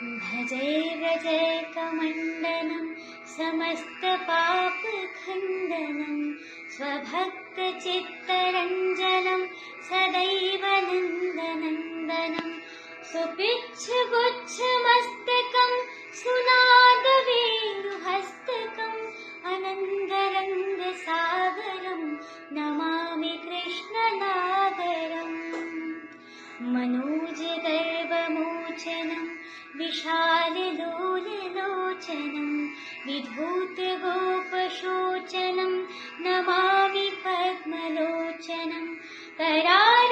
भजैर्व्रजैकमण्डनं समस्तपापखण्डनं स्वभक्तचित्तरञ्जनं Sadaiv नन्दनन्दनं सुपिच्छगुच्छमस्तकं सुनादवेणुहस्तकम् अनन्दरङ्गसागरं Namami कृष्णनागरम् मनोजगर्वमोचनं विशाललोललोचनं विधूतगोपशोचनं Namami पद्मलोचनं करालकमण्डलं